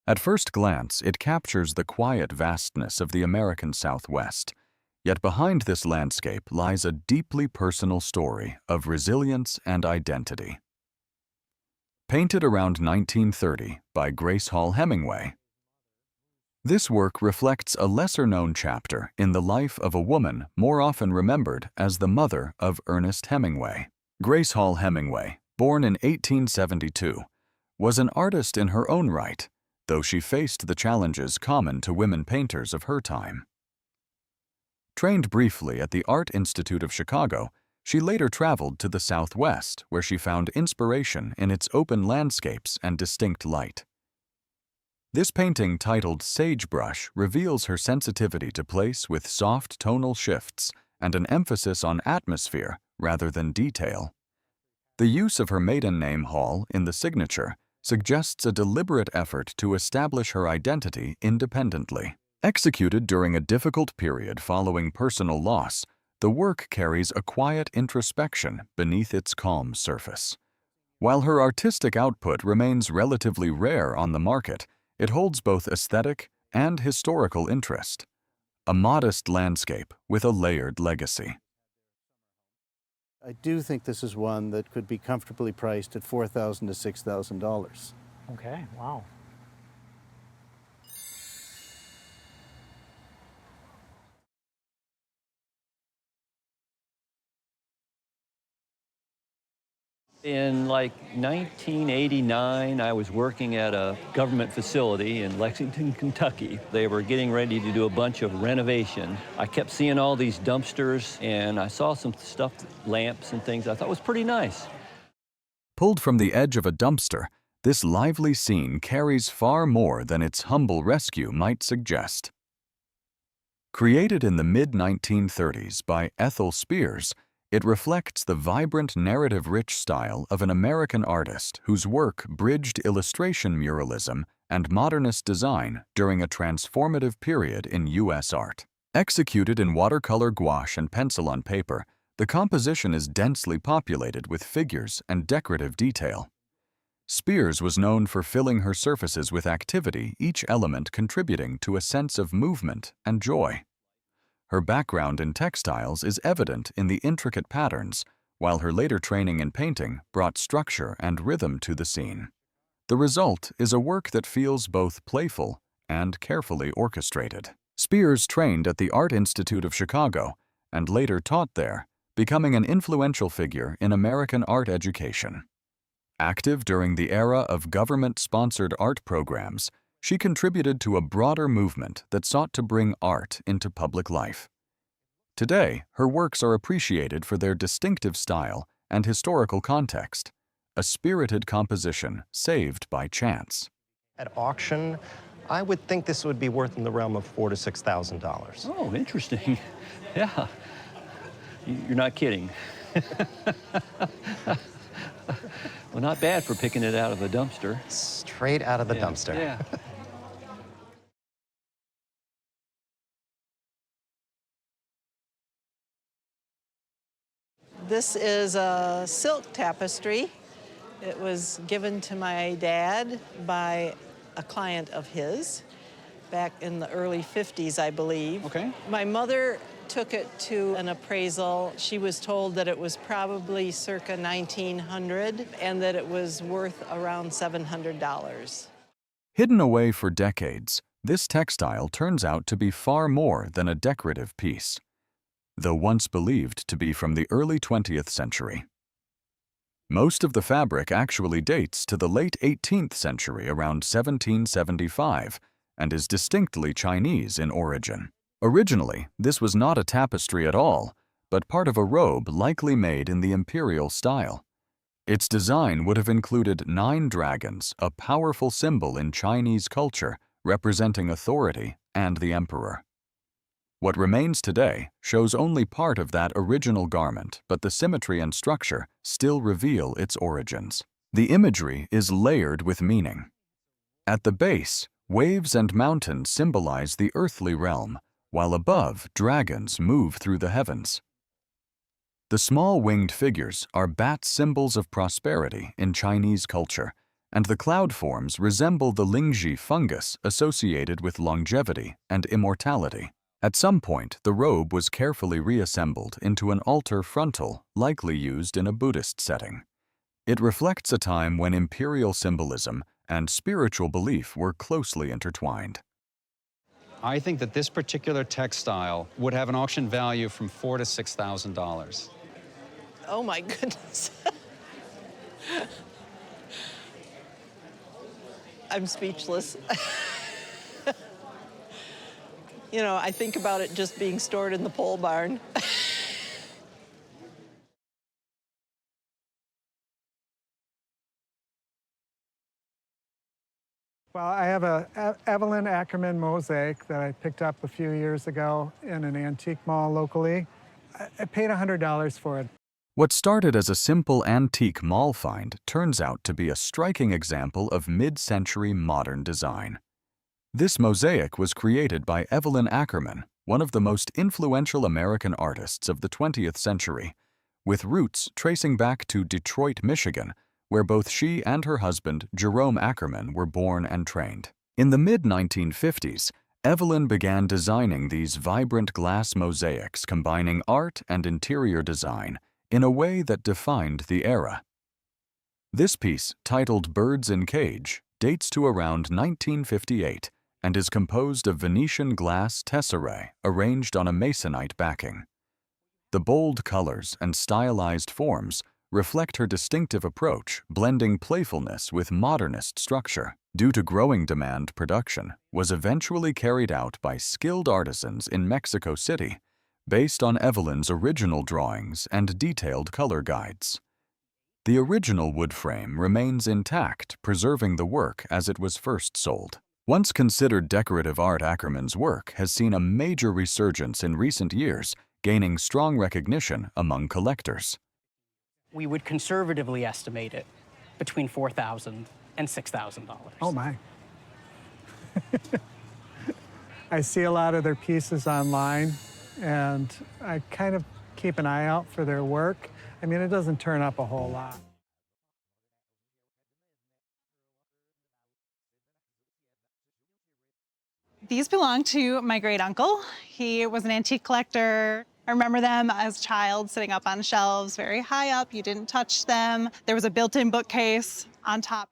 At first glance, it captures the quiet vastness of the American Southwest. Yet behind this landscape lies a deeply personal story of resilience and identity. Painted around 1930 by Grace Hall Hemingway, this work reflects a lesser-known chapter in the life of a woman more often remembered as the mother of Ernest Hemingway. Grace Hall Hemingway, born in 1872, was an artist in her own right, though she faced the challenges common to women painters of her time. Trained briefly at the Art Institute of Chicago, she later traveled to the Southwest, where she found inspiration in its open landscapes and distinct light. This painting, titled Sagebrush, reveals her sensitivity to place with soft tonal shifts and an emphasis on atmosphere rather than detail. The use of her maiden name Hall in the signature suggests a deliberate effort to establish her identity independently. Executed during a difficult period following personal loss, the work carries a quiet introspection beneath its calm surface. While her artistic output remains relatively rare on the market, it holds both aesthetic and historical interest. A modest landscape with a layered legacy. I do think this is one that could be comfortably priced at $4,000 to $6,000. Okay, wow. In like 1989, I was working at a government facility in Lexington, Kentucky. They were getting ready to do a bunch of renovation. I kept seeing all these dumpsters, and I saw some stuffed lamps and things I thought was pretty nice. Pulled from the edge of a dumpster, this lively scene carries far more than its humble rescue might suggest. Created in the mid-1930s by Ethel Spears, it reflects the vibrant narrative-rich style of an American artist whose work bridged illustration muralism and modernist design during a transformative period in U.S. art. Executed in watercolor gouache and pencil on paper, the composition is densely populated with figures and decorative detail. Spears was known for filling her surfaces with activity, each element contributing to a sense of movement and joy. Her background in textiles is evident in the intricate patterns, while her later training in painting brought structure and rhythm to the scene. The result is a work that feels both playful and carefully orchestrated. Spears trained at the Art Institute of Chicago and later taught there, becoming an influential figure in American art education. Active during the era of government-sponsored art programs, she contributed to a broader movement that sought to bring art into public life. Today, her works are appreciated for their distinctive style and historical context, a spirited composition saved by chance. At auction, I would think this would be worth in the realm of $4,000 to $6,000. Oh, interesting. Yeah. You're not kidding. Well, not bad for picking it out of a dumpster. Straight out of the dumpster. Yeah. This is a silk tapestry. It was given to my dad by a client of his back in the early 50s, I believe. Okay. My mother took it to an appraisal. She was told that it was probably circa 1900 and that it was worth around $700. Hidden away for decades, this textile turns out to be far more than a decorative piece, though once believed to be from the early 20th century. Most of the fabric actually dates to the late 18th century, around 1775, and is distinctly Chinese in origin. Originally, this was not a tapestry at all, but part of a robe likely made in the imperial style. Its design would have included 9 dragons, a powerful symbol in Chinese culture representing authority and the emperor. What remains today shows only part of that original garment, but the symmetry and structure still reveal its origins. The imagery is layered with meaning. At the base, waves and mountains symbolize the earthly realm, while above, dragons move through the heavens. The small winged figures are bat symbols of prosperity in Chinese culture, and the cloud forms resemble the lingzhi fungus associated with longevity and immortality. At some point, the robe was carefully reassembled into an altar frontal, likely used in a Buddhist setting. It reflects a time when imperial symbolism and spiritual belief were closely intertwined. I think that this particular textile would have an auction value from $4,000 to $6,000. Oh my goodness. I'm speechless. You know, I think about it just being stored in the pole barn. Well, I have a Evelyn Ackerman mosaic that I picked up a few years ago in an antique mall locally. I paid $100 for it. What started as a simple antique mall find turns out to be a striking example of mid-century modern design. This mosaic was created by Evelyn Ackerman, one of the most influential American artists of the 20th century, with roots tracing back to Detroit, Michigan, where both she and her husband, Jerome Ackerman, were born and trained. In the mid-1950s, Evelyn began designing these vibrant glass mosaics combining art and interior design in a way that defined the era. This piece, titled Birds in Cage, dates to around 1958 and is composed of Venetian glass tesserae arranged on a masonite backing. The bold colors and stylized forms reflect her distinctive approach, blending playfulness with modernist structure. Due to growing demand, production was eventually carried out by skilled artisans in Mexico City, based on Evelyn's original drawings and detailed color guides. The original wood frame remains intact, preserving the work as it was first sold. Once considered decorative art, Ackerman's work has seen a major resurgence in recent years, gaining strong recognition among collectors. We would conservatively estimate it between $4,000 and $6,000. Oh my. I see a lot of their pieces online, and I kind of keep an eye out for their work. I mean, it doesn't turn up a whole lot. These belong to my great uncle. He was an antique collector. I remember them as a child sitting up on shelves very high up. You didn't touch them. There was a built-in bookcase on top.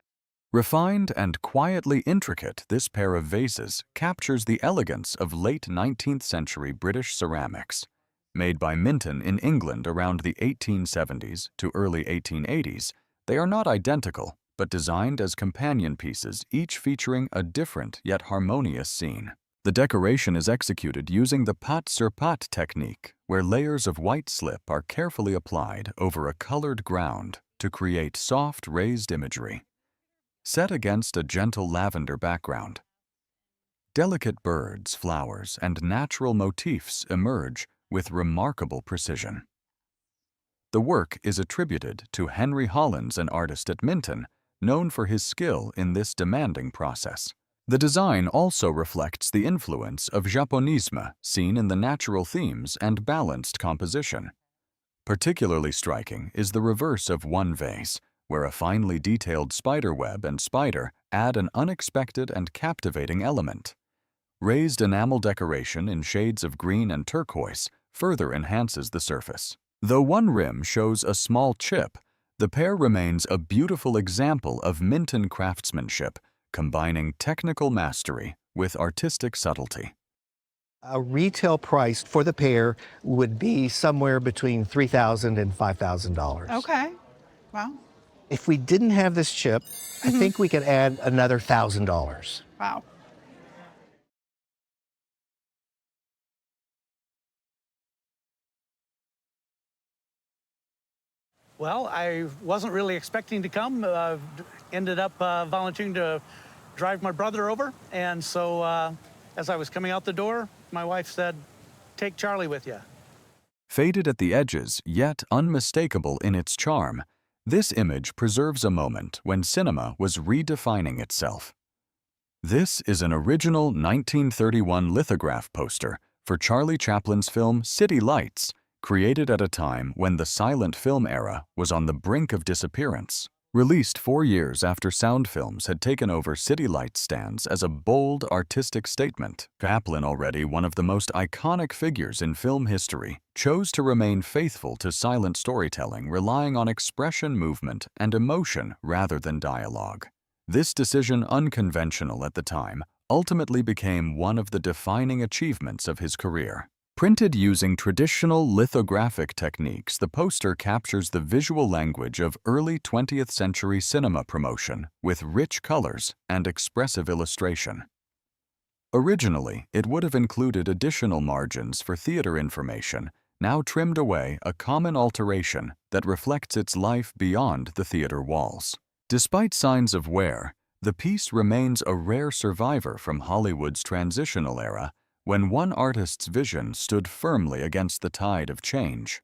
Refined and quietly intricate, this pair of vases captures the elegance of late 19th century British ceramics. Made by Minton in England around the 1870s to early 1880s, they are not identical, but designed as companion pieces, each featuring a different yet harmonious scene. The decoration is executed using the pat-sur-pat technique, where layers of white slip are carefully applied over a colored ground to create soft raised imagery, set against a gentle lavender background. Delicate birds, flowers, and natural motifs emerge with remarkable precision. The work is attributed to Henry Hollins, an artist at Minton, known for his skill in this demanding process. The design also reflects the influence of Japonisme seen in the natural themes and balanced composition. Particularly striking is the reverse of one vase, where a finely detailed spider web and spider add an unexpected and captivating element. Raised enamel decoration in shades of green and turquoise further enhances the surface. Though one rim shows a small chip, the pair remains a beautiful example of Minton craftsmanship, combining technical mastery with artistic subtlety. A retail price for the pair would be somewhere between $3,000 and $5,000. Okay. Wow. If we didn't have this chip, I think we could add another $1,000. Wow. Well, I wasn't really expecting to come. Ended up volunteering to drive my brother over. And so as I was coming out the door, my wife said, "Take Charlie with you." Faded at the edges, yet unmistakable in its charm, this image preserves a moment when cinema was redefining itself. This is an original 1931 lithograph poster for Charlie Chaplin's film City Lights, created at a time when the silent film era was on the brink of disappearance. Released 4 years after sound films had taken over City Lights stands as a bold artistic statement, Chaplin, already one of the most iconic figures in film history, chose to remain faithful to silent storytelling, relying on expression, movement, and emotion rather than dialogue. This decision, unconventional at the time, ultimately became one of the defining achievements of his career. Printed using traditional lithographic techniques, the poster captures the visual language of early 20th century cinema promotion with rich colors and expressive illustration. Originally, it would have included additional margins for theater information, now trimmed away, a common alteration that reflects its life beyond the theater walls. Despite signs of wear, the piece remains a rare survivor from Hollywood's transitional era, when one artist's vision stood firmly against the tide of change.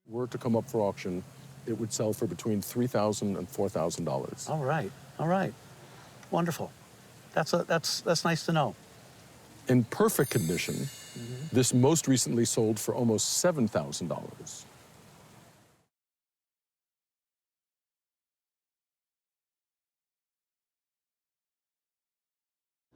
Were to come up for auction, it would sell for between $3,000 and $4,000. All right. Wonderful. That's nice to know. In perfect condition, this most recently sold for almost $7,000.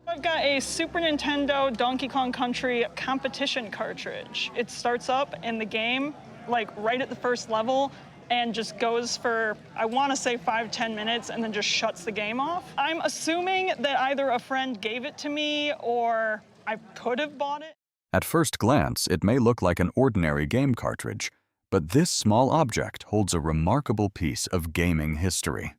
I've got a Super Nintendo Donkey Kong Country competition cartridge. It starts up in the game, like right at the first level, and just goes for, I want to say 5-10 minutes, and then just shuts the game off. I'm assuming that either a friend gave it to me or I could have bought it. At first glance, it may look like an ordinary game cartridge, but this small object holds a remarkable piece of gaming history.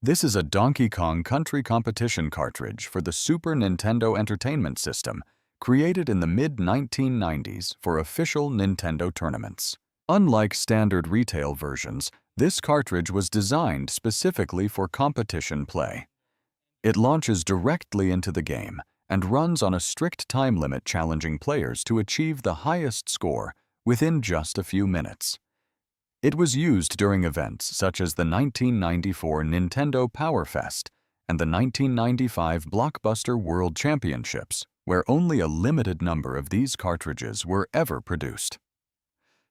This is a Donkey Kong Country competition cartridge for the Super Nintendo Entertainment System, created in the mid-1990s for official Nintendo tournaments. Unlike standard retail versions, this cartridge was designed specifically for competition play. It launches directly into the game and runs on a strict time limit, challenging players to achieve the highest score within just a few minutes. It was used during events such as the 1994 Nintendo Power Fest and the 1995 Blockbuster World Championships, where only a limited number of these cartridges were ever produced.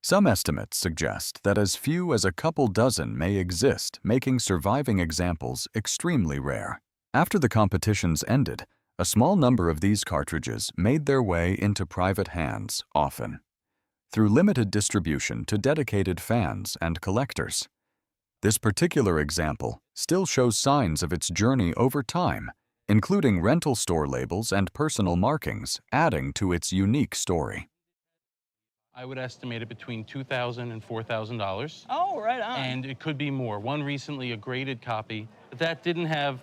Some estimates suggest that as few as a couple dozen may exist, making surviving examples extremely rare. After the competitions ended, a small number of these cartridges made their way into private hands, often through limited distribution to dedicated fans and collectors. This particular example still shows signs of its journey over time, including rental store labels and personal markings, adding to its unique story. I would estimate it between $2,000 and $4,000. Oh, right on. And it could be more. One recently, a graded copy, that didn't have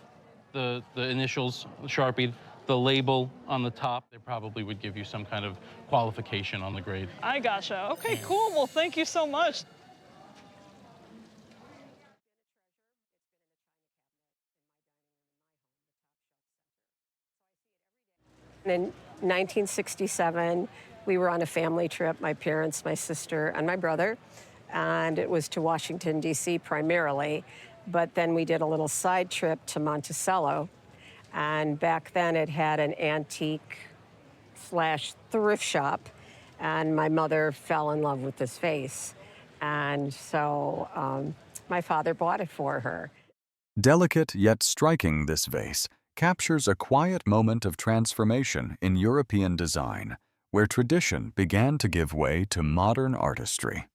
the initials sharpied. the label on the top, they probably would give you some kind of qualification on the grade. I gotcha. Okay, cool. Well, thank you so much. In 1967, we were on a family trip, my parents, my sister, and my brother, and it was to Washington, D.C. primarily, but then we did a little side trip to Monticello, and back then it had an antique/thrift shop, and my mother fell in love with this vase, and so my father bought it for her. Delicate yet striking, this vase captures a quiet moment of transformation in European design, where tradition began to give way to modern artistry.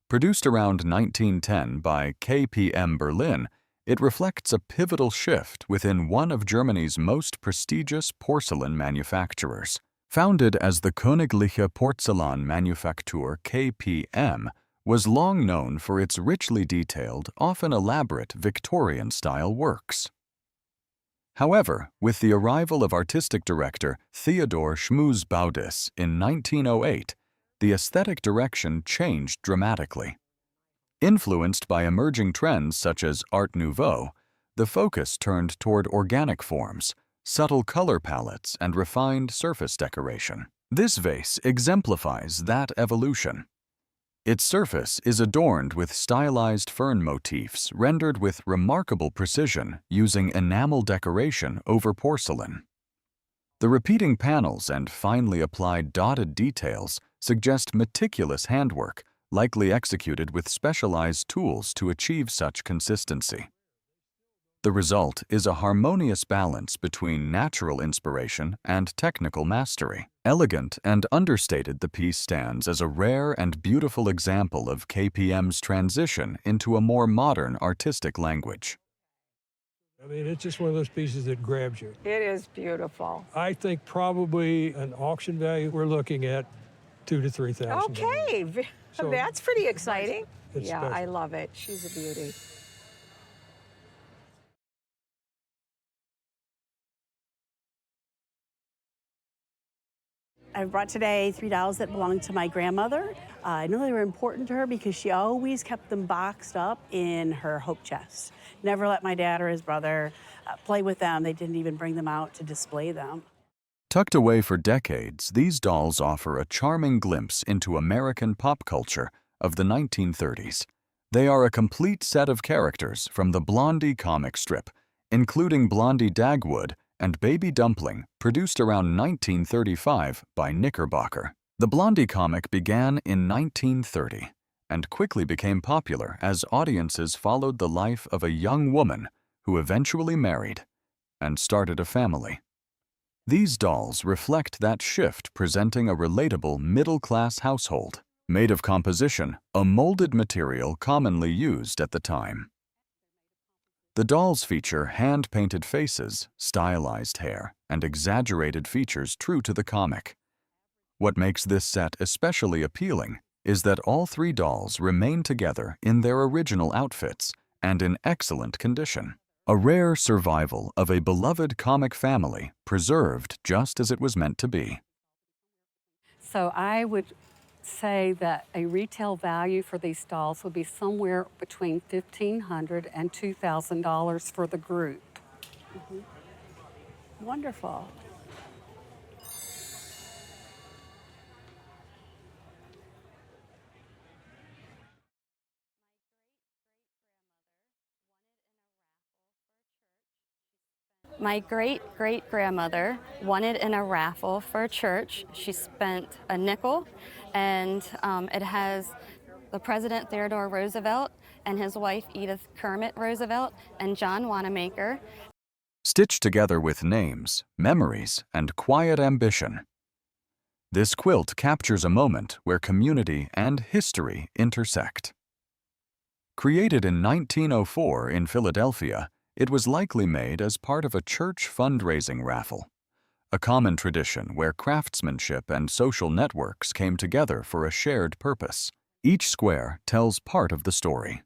Produced around 1910 by KPM Berlin, it reflects a pivotal shift within one of Germany's most prestigious porcelain manufacturers. Founded as the Königliche Porzellanmanufaktur KPM, was long known for its richly detailed, often elaborate Victorian-style works. However, with the arrival of artistic director Theodor Schmusbaudis in 1908, the aesthetic direction changed dramatically. Influenced by emerging trends such as Art Nouveau, the focus turned toward organic forms, subtle color palettes, and refined surface decoration. This vase exemplifies that evolution. Its surface is adorned with stylized fern motifs rendered with remarkable precision using enamel decoration over porcelain. The repeating panels and finely applied dotted details suggest meticulous handwork, likely executed with specialized tools to achieve such consistency. The result is a harmonious balance between natural inspiration and technical mastery. Elegant and understated, the piece stands as a rare and beautiful example of KPM's transition into a more modern artistic language. I mean, it's just one of those pieces that grabs you. It is beautiful. I think probably an auction value, we're looking at $2,000 to $3,000. Okay, So that's pretty exciting. it's Yeah, special. I love it. She's a beauty. I brought today 3 dolls that belonged to my grandmother. I know they were important to her because she always kept them boxed up in her hope chest. Never let my dad or his brother play with them. They didn't even bring them out to display them. Tucked away for decades, these dolls offer a charming glimpse into American pop culture of the 1930s. They are a complete set of characters from the Blondie comic strip, including Blondie Dagwood and Baby Dumpling, produced around 1935 by Knickerbocker. The Blondie comic began in 1930 and quickly became popular as audiences followed the life of a young woman who eventually married and started a family. These dolls reflect that shift, presenting a relatable middle-class household. Made of composition, a molded material commonly used at the time. The dolls feature hand-painted faces, stylized hair, and exaggerated features true to the comic. What makes this set especially appealing is that all 3 dolls remain together in their original outfits and in excellent condition. A rare survival of a beloved comic family preserved just as it was meant to be. So I would say that a retail value for these dolls would be somewhere between $1,500 and $2,000 for the group. Wonderful. My great-great-grandmother won it in a raffle for a church. She spent a nickel, and it has the President Theodore Roosevelt and his wife Edith Kermit Roosevelt and John Wanamaker. Stitched together with names, memories, and quiet ambition. This quilt captures a moment where community and history intersect. Created in 1904 in Philadelphia, it was likely made as part of a church fundraising raffle, a common tradition where craftsmanship and social networks came together for a shared purpose. Each square tells part of the story.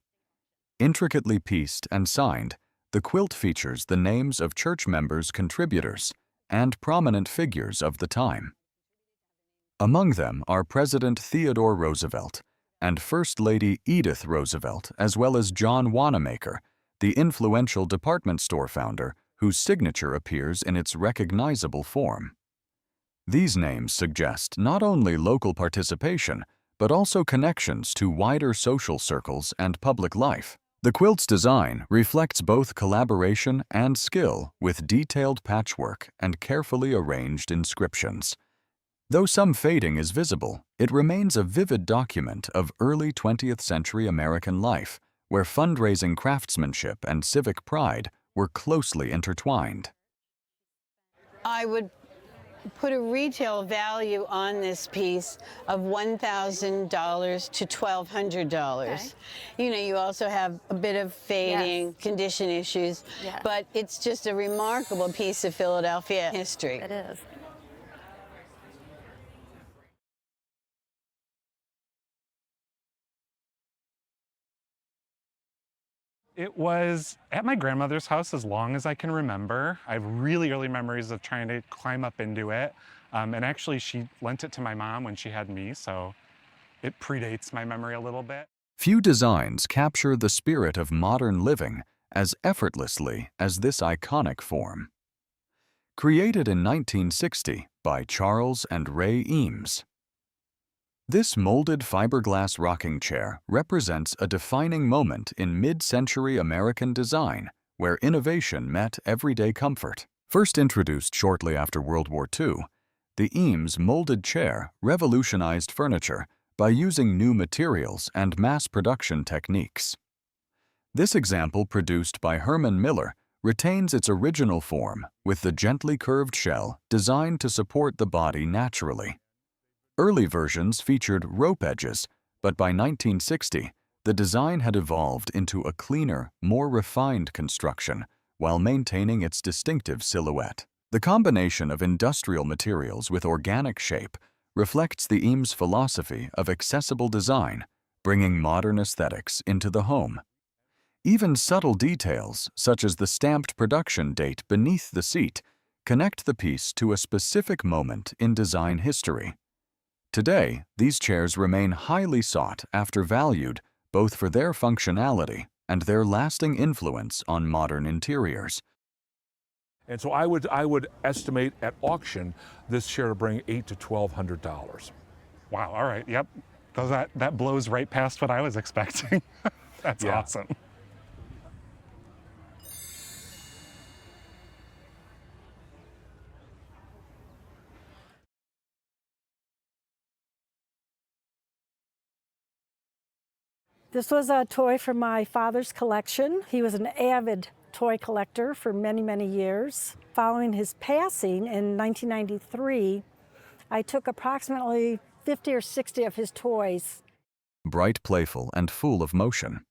Intricately pieced and signed, the quilt features the names of church members' contributors and prominent figures of the time. Among them are President Theodore Roosevelt and First Lady Edith Roosevelt, as well as John Wanamaker, the influential department store founder whose signature appears in its recognizable form. These names suggest not only local participation, but also connections to wider social circles and public life. The quilt's design reflects both collaboration and skill with detailed patchwork and carefully arranged inscriptions. Though some fading is visible, it remains a vivid document of early 20th century American life, where fundraising craftsmanship and civic pride were closely intertwined. I would put a retail value on this piece of $1,000 to $1,200. Okay. You know, you also have a bit of fading, yes, condition issues, yes, but it's just a remarkable piece of Philadelphia history. It is. It was at my grandmother's house as long as I can remember. I have really early memories of trying to climb up into it. And actually, she lent it to my mom when she had me, so it predates my memory a little bit. Few designs capture the spirit of modern living as effortlessly as this iconic form. Created in 1960 by Charles and Ray Eames, this molded fiberglass rocking chair represents a defining moment in mid-century American design where innovation met everyday comfort. First introduced shortly after World War II, the Eames molded chair revolutionized furniture by using new materials and mass production techniques. This example, produced by Herman Miller, retains its original form with the gently curved shell designed to support the body naturally. Early versions featured rope edges, but by 1960, the design had evolved into a cleaner, more refined construction while maintaining its distinctive silhouette. The combination of industrial materials with organic shape reflects the Eames philosophy of accessible design, bringing modern aesthetics into the home. Even subtle details, such as the stamped production date beneath the seat, connect the piece to a specific moment in design history. Today, these chairs remain highly sought after, valued both for their functionality and their lasting influence on modern interiors. And so I would estimate at auction this chair to bring $800 to $1,200. Wow, all right, yep. That blows right past what I was expecting. That's awesome. This was a toy from my father's collection. He was an avid toy collector for many, many years. Following his passing in 1993, I took approximately 50 or 60 of his toys. Bright, playful, and full of motion.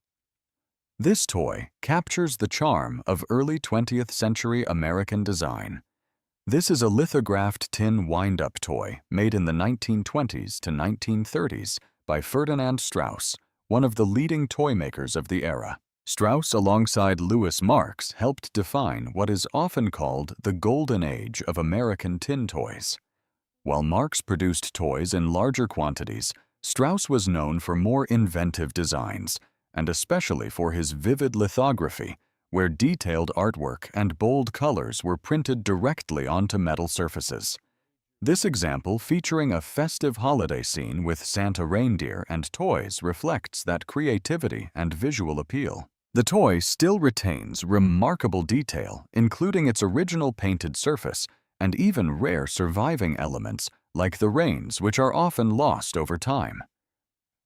This toy captures the charm of early 20th century American design. This is a lithographed tin wind-up toy made in the 1920s to 1930s by Ferdinand Strauss, one of the leading toy makers of the era. Strauss, alongside Louis Marx, helped define what is often called the golden age of American tin toys. While Marx produced toys in larger quantities, Strauss was known for more inventive designs, and especially for his vivid lithography, where detailed artwork and bold colors were printed directly onto metal surfaces. This example, featuring a festive holiday scene with Santa reindeer and toys, reflects that creativity and visual appeal. The toy still retains remarkable detail, including its original painted surface and even rare surviving elements like the reins, which are often lost over time.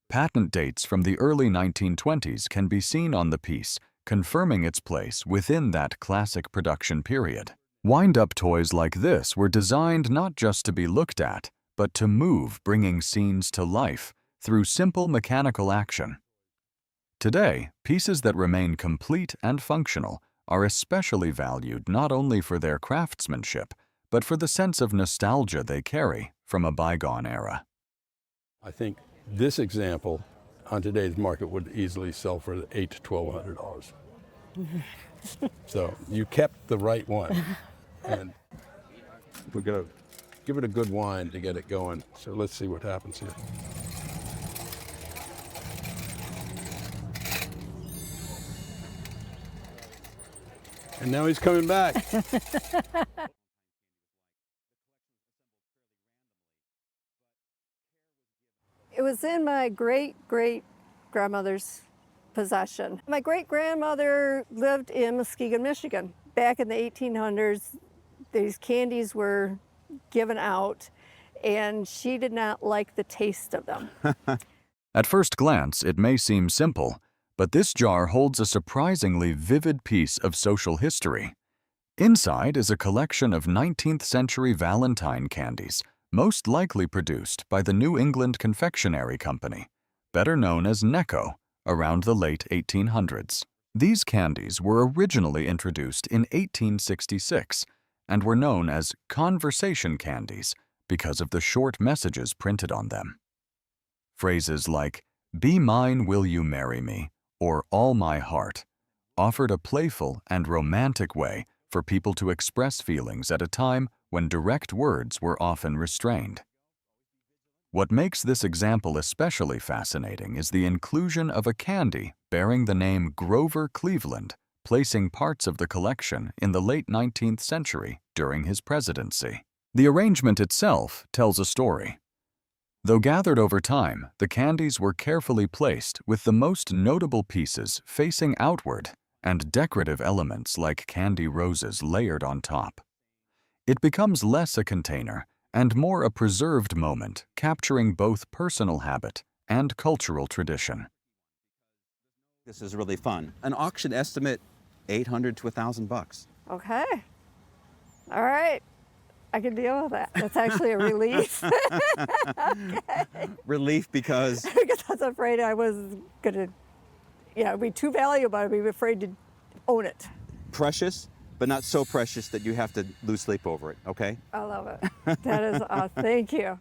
Patent dates from the early 1920s can be seen on the piece, confirming its place within that classic production period. Wind-up toys like this were designed not just to be looked at, but to move, bringing scenes to life through simple mechanical action. Today, pieces that remain complete and functional are especially valued not only for their craftsmanship, but for the sense of nostalgia they carry from a bygone era. I think this example on today's market would easily sell for $800 to $1,200. So you kept the right one. And We're gonna give it a good wind to get it going. So let's see what happens here. And now he's coming back. It was in my great-great-grandmother's possession. My great-grandmother lived in Muskegon, Michigan. Back in the 1800s, these candies were given out, and she did not like the taste of them. At first glance, it may seem simple, but this jar holds a surprisingly vivid piece of social history. Inside is a collection of 19th century Valentine candies, most likely produced by the New England Confectionery Company, better known as Necco, around the late 1800s. These candies were originally introduced in 1866 and were known as conversation candies because of the short messages printed on them. Phrases like, "Be mine, will you marry me?" or "All my heart," offered a playful and romantic way for people to express feelings at a time when direct words were often restrained. What makes this example especially fascinating is the inclusion of a candy bearing the name Grover Cleveland, placing parts of the collection in the late 19th century during his presidency. The arrangement itself tells a story. Though gathered over time, the candies were carefully placed with the most notable pieces facing outward and decorative elements like candy roses layered on top. It becomes less a container and more a preserved moment, capturing both personal habit and cultural tradition. This is really fun. An auction estimate, $800 to $1,000. Okay. All right. I can deal with that. That's actually a relief. Okay. Relief because? Because I was afraid I was going to, it'd be too valuable. I'd be afraid to own it. Precious, but not so precious that you have to lose sleep over it, okay? I love it. That is, thank you.